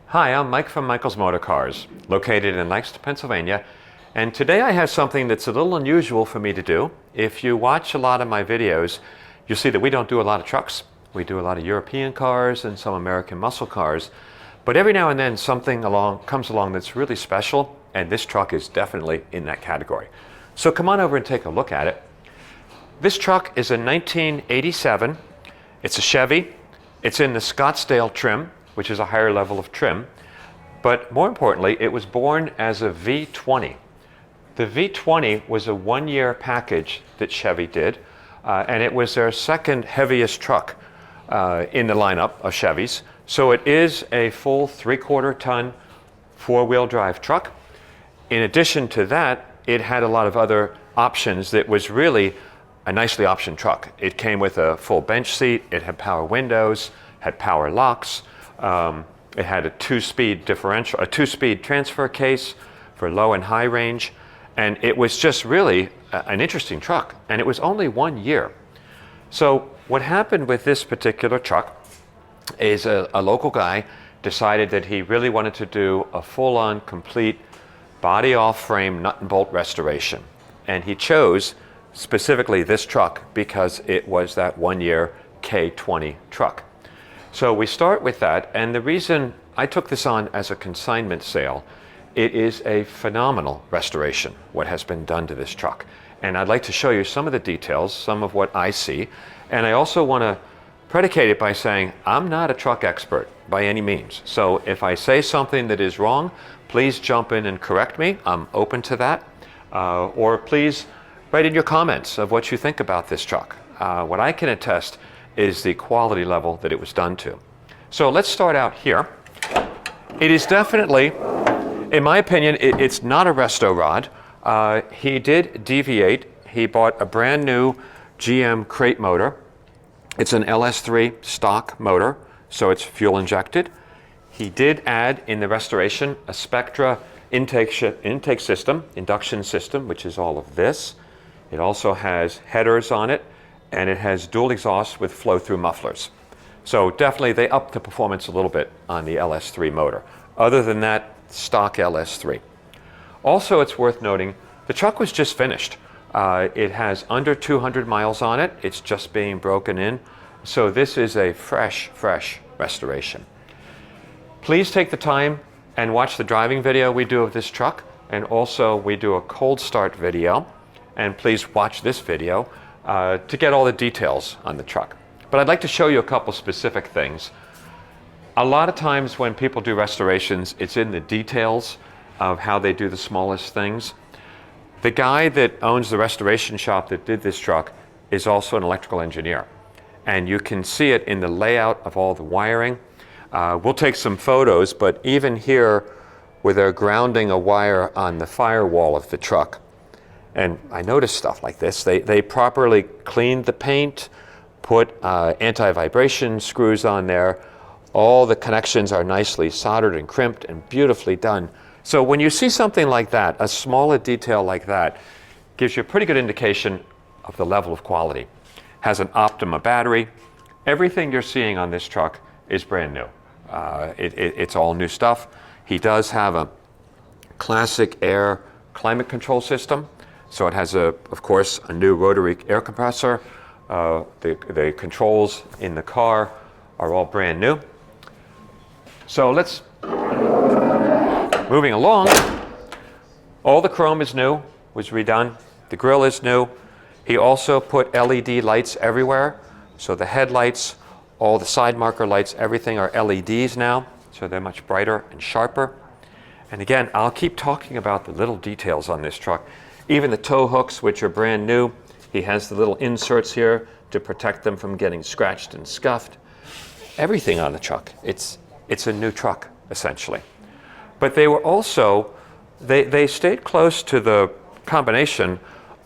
Hi, I'm Mike from Michael's Motor Cars, located in Lancaster, Pennsylvania, and today I have something that's a little unusual for me to do. If you watch a lot of my videos, you'll see that we don't do a lot of trucks. We do a lot of European cars and some American muscle cars, but every now and then something comes along that's really special, and this truck is definitely in that category. So come on over and take a look at it. This truck is a 1987. It's a Chevy. It's in the Scottsdale trim, which is a higher level of trim. But more importantly, it was born as a V20. The V20 was a one-year package that Chevy did, and it was their second heaviest truck in the lineup of Chevys. So it is a full 3/4 ton four-wheel drive truck. In addition to that, it had a lot of other options that was really a nicely optioned truck. It came with a full bench seat, it had power windows, had power locks, it had a two-speed transfer case for low and high range, and it was just really an interesting truck, and it was only 1 year. So what happened with this particular truck is a local guy decided that he really wanted to do a full-on, complete body-off-frame nut and bolt restoration, and he chose specifically this truck because it was that 1 year K20 truck. So we start with that, and the reason I took this on as a consignment sale, it is a phenomenal restoration, what has been done to this truck. And I'd like to show you some of the details, some of what I see, and I also want to predicate it by saying I'm not a truck expert by any means. So if I say something that is wrong, please jump in and correct me. I'm open to that. Or please write in your comments of what you think about this truck. What I can attest is the quality level that it was done to. So let's start out here. It is definitely, in my opinion, it's not a resto rod. He did deviate. He bought a brand new GM crate motor. It's an LS3 stock motor, so it's fuel injected. He did add in the restoration a Spectra intake system, induction system, which is all of this. It also has headers on it, and it has dual exhaust with flow-through mufflers. So definitely they upped the performance a little bit on the LS3 motor. Other than that, stock LS3. Also, it's worth noting, the truck was just finished. It has under 200 miles on it. It's just being broken in. So this is a fresh restoration. Please take the time and watch the driving video we do of this truck, and also we do a cold start video. And please watch this video to get all the details on the truck. But I'd like to show you a couple specific things. A lot of times when people do restorations, it's in the details of how they do the smallest things. The guy that owns the restoration shop that did this truck is also an electrical engineer. And you can see it in the layout of all the wiring. We'll take some photos, but even here where they're grounding a wire on the firewall of the truck, and I noticed stuff like this. They properly cleaned the paint, put anti-vibration screws on there. All the connections are nicely soldered and crimped and beautifully done. So when you see something like that, a smaller detail like that, gives you a pretty good indication of the level of quality. Has an Optima battery. Everything you're seeing on this truck is brand new. It's all new stuff. He does have a classic air climate control system. So it has, of course, a new rotary air compressor. The controls in the car are all brand new. So moving along, all the chrome is new, was redone. The grille is new. He also put LED lights everywhere. So the headlights, all the side marker lights, everything are LEDs now. So they're much brighter and sharper. And again, I'll keep talking about the little details on this truck. Even the tow hooks, which are brand new. He has the little inserts here to protect them from getting scratched and scuffed. Everything on the truck. It's a new truck, essentially. But they were also, they stayed close to the combination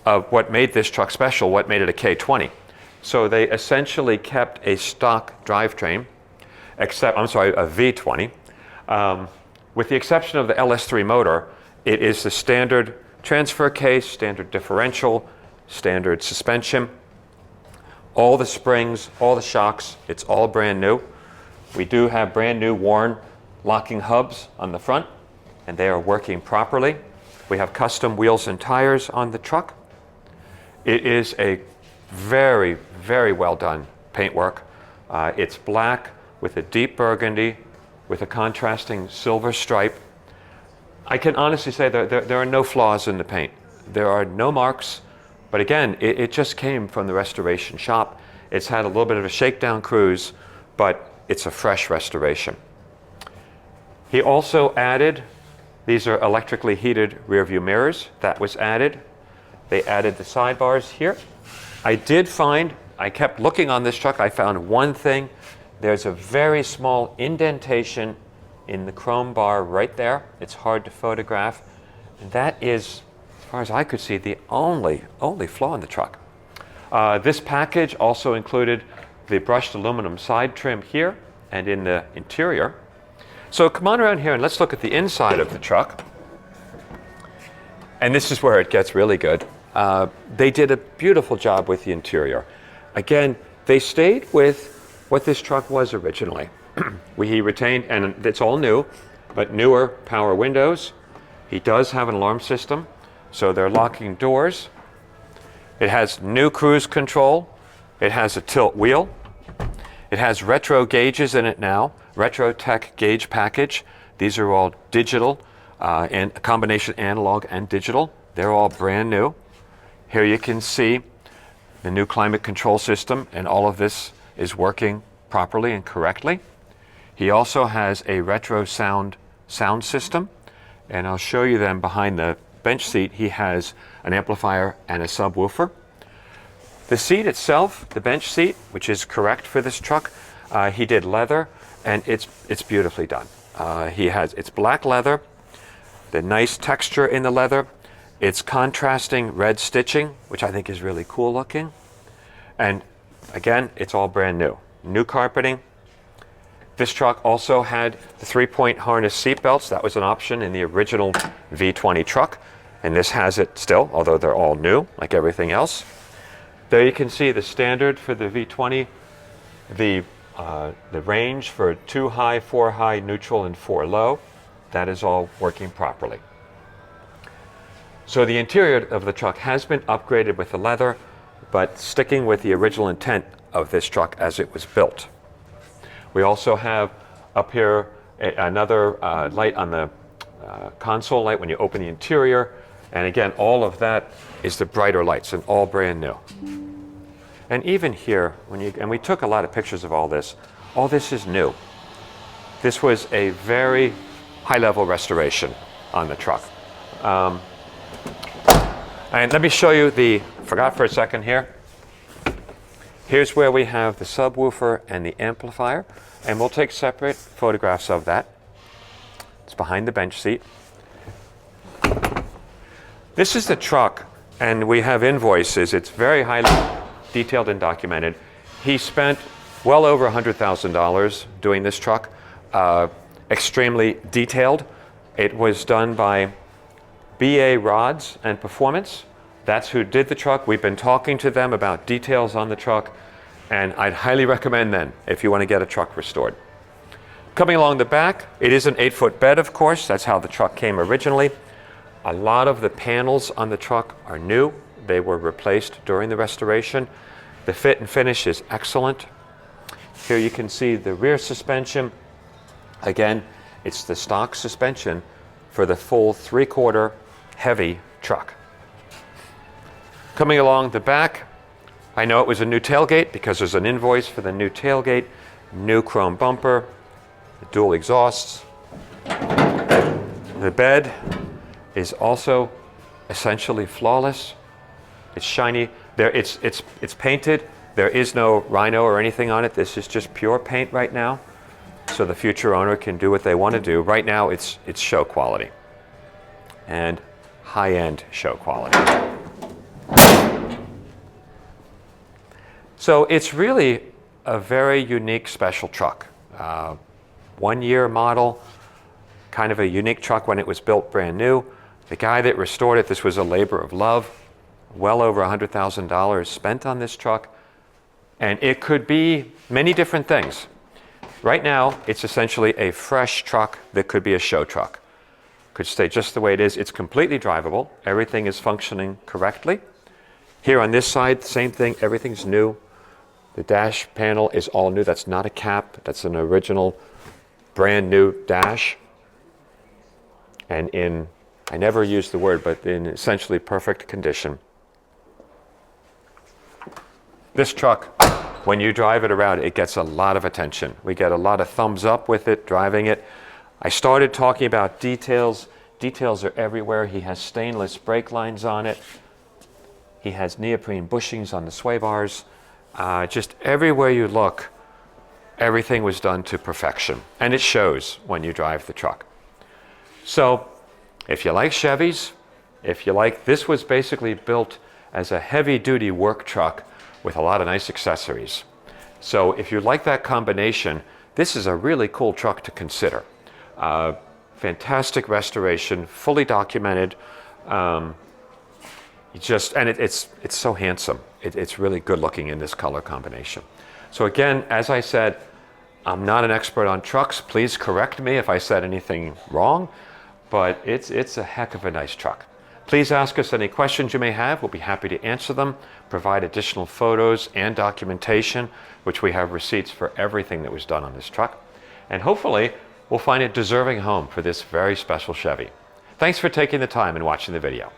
of what made this truck special, what made it a K20. So they essentially kept a stock drivetrain, a V20. With the exception of the LS3 motor, it is the standard transfer case, standard differential, standard suspension. All the springs, all the shocks, it's all brand new. We do have brand new worn locking hubs on the front, and they are working properly. We have custom wheels and tires on the truck. It is a very, very well done paintwork. It's black with a deep burgundy with a contrasting silver stripe. I can honestly say that there are no flaws in the paint. There are no marks, but again, it just came from the restoration shop. It's had a little bit of a shakedown cruise, but it's a fresh restoration. He also added, these are electrically heated rear view mirrors. That was added. They added the sidebars here. I kept looking on this truck, I found one thing. There's a very small indentation in the chrome bar right there. It's hard to photograph. And that is, as far as I could see, the only flaw in the truck. This package also included the brushed aluminum side trim here and in the interior. So come on around here and let's look at the inside of the truck. And this is where it gets really good. They did a beautiful job with the interior. Again, they stayed with what this truck was originally. He retained, and it's all new, but newer power windows. He does have an alarm system, so they're locking doors. It has new cruise control. It has a tilt wheel. It has retro gauges in it now, Retro Tech gauge package. These are all digital, and a combination analog and digital. They're all brand new. Here you can see the new climate control system, and all of this is working properly and correctly. He also has a retro sound system, and I'll show you them behind the bench seat. He has an amplifier and a subwoofer. The seat itself, the bench seat, which is correct for this truck, he did leather, and it's beautifully done. It's black leather, the nice texture in the leather. It's contrasting red stitching, which I think is really cool looking. And again, it's all brand new. New carpeting. This truck also had the 3-point harness seat belts. That was an option in the original V20 truck. And this has it still, although they're all new, like everything else. There you can see the standard for the V20, the range for 2 high, 4 high, neutral, and 4 low. That is all working properly. So the interior of the truck has been upgraded with the leather, but sticking with the original intent of this truck as it was built. We also have up here another light on the console light when you open the interior. And again, all of that is the brighter lights and all brand new. And even here, and we took a lot of pictures of all this is new. This was a very high-level restoration on the truck. And let me show you forgot for a second here. Here's where we have the subwoofer and the amplifier, and we'll take separate photographs of that. It's behind the bench seat. This is the truck, and we have invoices. It's very highly detailed and documented. He spent well over $100,000 doing this truck, extremely detailed. It was done by BA Rods and Performance. That's who did the truck. We've been talking to them about details on the truck, and I'd highly recommend them if you want to get a truck restored. Coming along the back, it is an 8-foot bed, of course. That's how the truck came originally. A lot of the panels on the truck are new. They were replaced during the restoration. The fit and finish is excellent. Here you can see the rear suspension. Again, it's the stock suspension for the full 3/4 heavy truck. Coming along the back, I know it was a new tailgate because there's an invoice for the new tailgate, new chrome bumper, dual exhausts. The bed is also essentially flawless. It's shiny. It's painted. There is no rhino or anything on it. This is just pure paint right now, so the future owner can do what they want to do. Right now, it's show quality and high-end show quality. So it's really a very unique, special truck. 1-year model, kind of a unique truck when it was built brand new. The guy that restored it, this was a labor of love. Well over $100,000 spent on this truck. And it could be many different things. Right now, it's essentially a fresh truck that could be a show truck. Could stay just the way it is. It's completely drivable. Everything is functioning correctly. Here on this side, same thing, everything's new. The dash panel is all new. That's not a cap, that's an original brand new dash. And in, I never use the word, but in essentially perfect condition. This truck, when you drive it around, it gets a lot of attention. We get a lot of thumbs up with it, driving it. I started talking about details. Details are everywhere. He has stainless brake lines on it. He has neoprene bushings on the sway bars. Just everywhere you look, everything was done to perfection. And it shows when you drive the truck. So if you like Chevys, if you like, this was basically built as a heavy-duty work truck with a lot of nice accessories. So if you like that combination, this is a really cool truck to consider. Fantastic restoration, fully documented. It's so handsome. It's really good looking in this color combination. So again, as I said, I'm not an expert on trucks. Please correct me if I said anything wrong, but it's a heck of a nice truck. Please ask us any questions you may have. We'll be happy to answer them, provide additional photos and documentation, which we have receipts for everything that was done on this truck. And hopefully, we'll find a deserving home for this very special Chevy. Thanks for taking the time and watching the video.